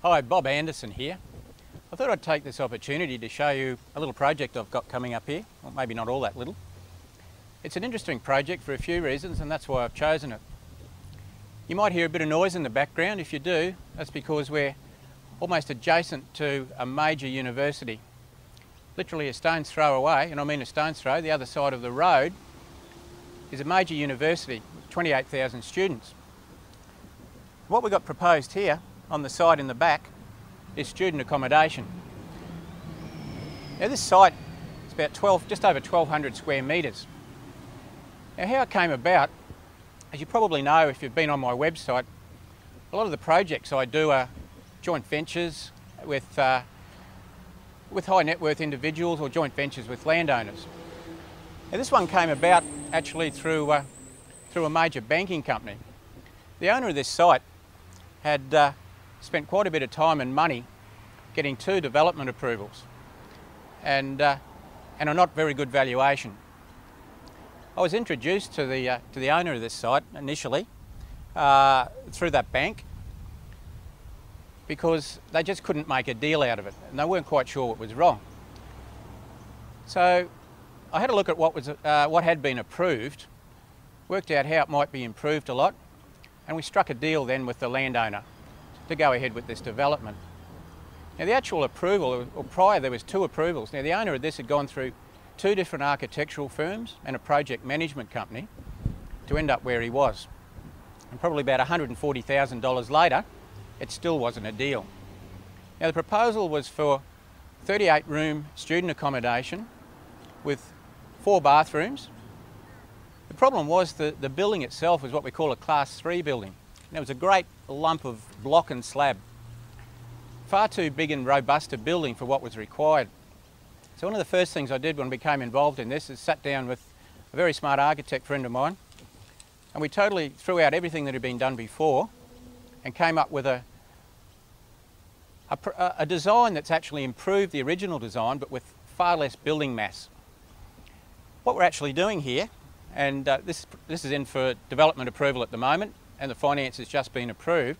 Hi, Bob Anderson here. I thought I'd take this opportunity to show you a little project I've got coming up here, or maybe not all that little. It's an interesting project for a few reasons, and that's why I've chosen it. You might hear a bit of noise in the background. If you do, that's because we're almost adjacent to a major university. Literally a stone's throw away, and I mean a stone's throw, the other side of the road is a major university with 28,000 students. What we've got proposed here on the site in the back is student accommodation. Now this site is about just over 1,200 square metres. Now how it came about, as you probably know if you've been on my website, a lot of the projects I do are joint ventures with high net worth individuals or joint ventures with landowners. Now this one came about actually through a major banking company. The owner of this site had spent quite a bit of time and money getting 2 development approvals and a not very good valuation. I was introduced to the owner of this site initially through that bank because they just couldn't make a deal out of it and they weren't quite sure what was wrong. So I had a look at what had been approved, worked out how it might be improved a lot, and we struck a deal then with the landowner to go ahead with this development. Now the actual approval, or prior there was 2 approvals. Now the owner of this had gone through 2 different architectural firms and a project management company to end up where he was. And probably about $140,000 later, it still wasn't a deal. Now the proposal was for 38-room student accommodation with 4 bathrooms. The problem was the building itself was what we call a Class 3 building. And it was a great lump of block and slab. Far too big and robust a building for what was required. So one of the first things I did when I became involved in this is sat down with a very smart architect friend of mine, and we totally threw out everything that had been done before and came up with a design that's actually improved the original design but with far less building mass. What we're actually doing here, and this is in for development approval at the moment and the finance has just been approved,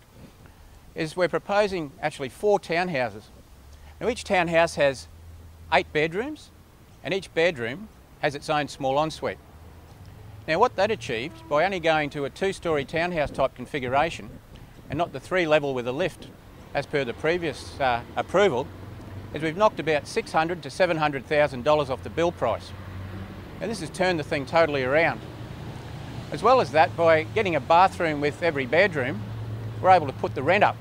is we're proposing actually 4 townhouses. Now each townhouse has 8 bedrooms and each bedroom has its own small ensuite. Now what that achieved by only going to a 2-storey townhouse type configuration and not the 3-level with a lift as per the previous approval is we've knocked about $600,000 to $700,000 off the bill price. Now this has turned the thing totally around. As well as that, by getting a bathroom with every bedroom, we're able to put the rent up.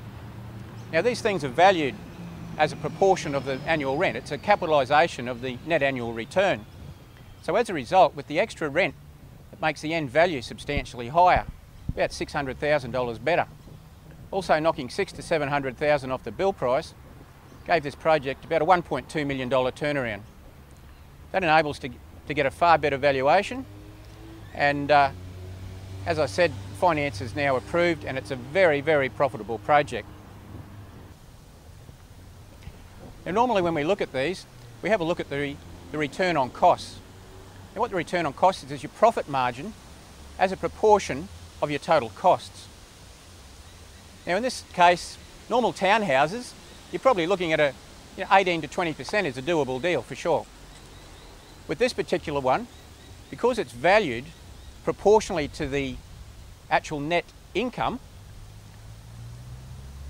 Now these things are valued as a proportion of the annual rent. It's a capitalisation of the net annual return. So as a result, with the extra rent, it makes the end value substantially higher, about $600,000 better. Also knocking $600,000 to $700,000 off the bill price gave this project about a $1.2 million turnaround. That enables to get a far better valuation, and as I said, finance is now approved and it's a very, very profitable project. Now normally when we look at these, we have a look at the return on costs. And what the return on costs is your profit margin as a proportion of your total costs. Now in this case, normal townhouses, you're probably looking at 18 to 20% is a doable deal for sure. With this particular one, because it's valued proportionally to the actual net income,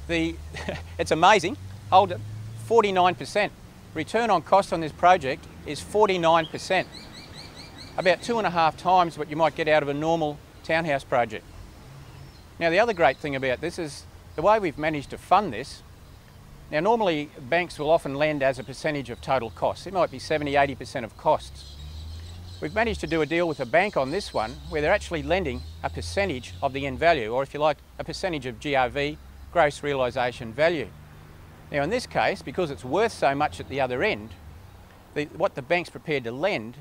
it's amazing. Hold it, 49%. Return on cost on this project is 49%. About 2.5 times what you might get out of a normal townhouse project. Now the other great thing about this is the way we've managed to fund this. Now normally banks will often lend as a percentage of total costs. It might be 70–80% of costs. We've managed to do a deal with a bank on this one where they're actually lending a percentage of the end value, or if you like, a percentage of GRV, gross realisation value. Now in this case, because it's worth so much at the other end, what the bank's prepared to lend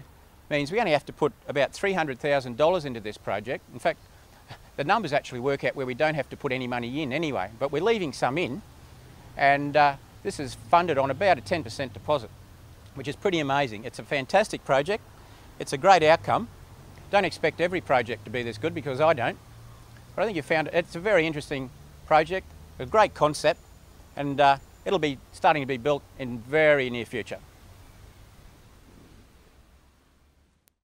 means we only have to put about $300,000 into this project. In fact, the numbers actually work out where we don't have to put any money in anyway, but we're leaving some in, and this is funded on about a 10% deposit, which is pretty amazing. It's a fantastic project. It's a great outcome. Don't expect every project to be this good because I don't, but I think you found it's a very interesting project, a great concept, and it'll be starting to be built in very near future.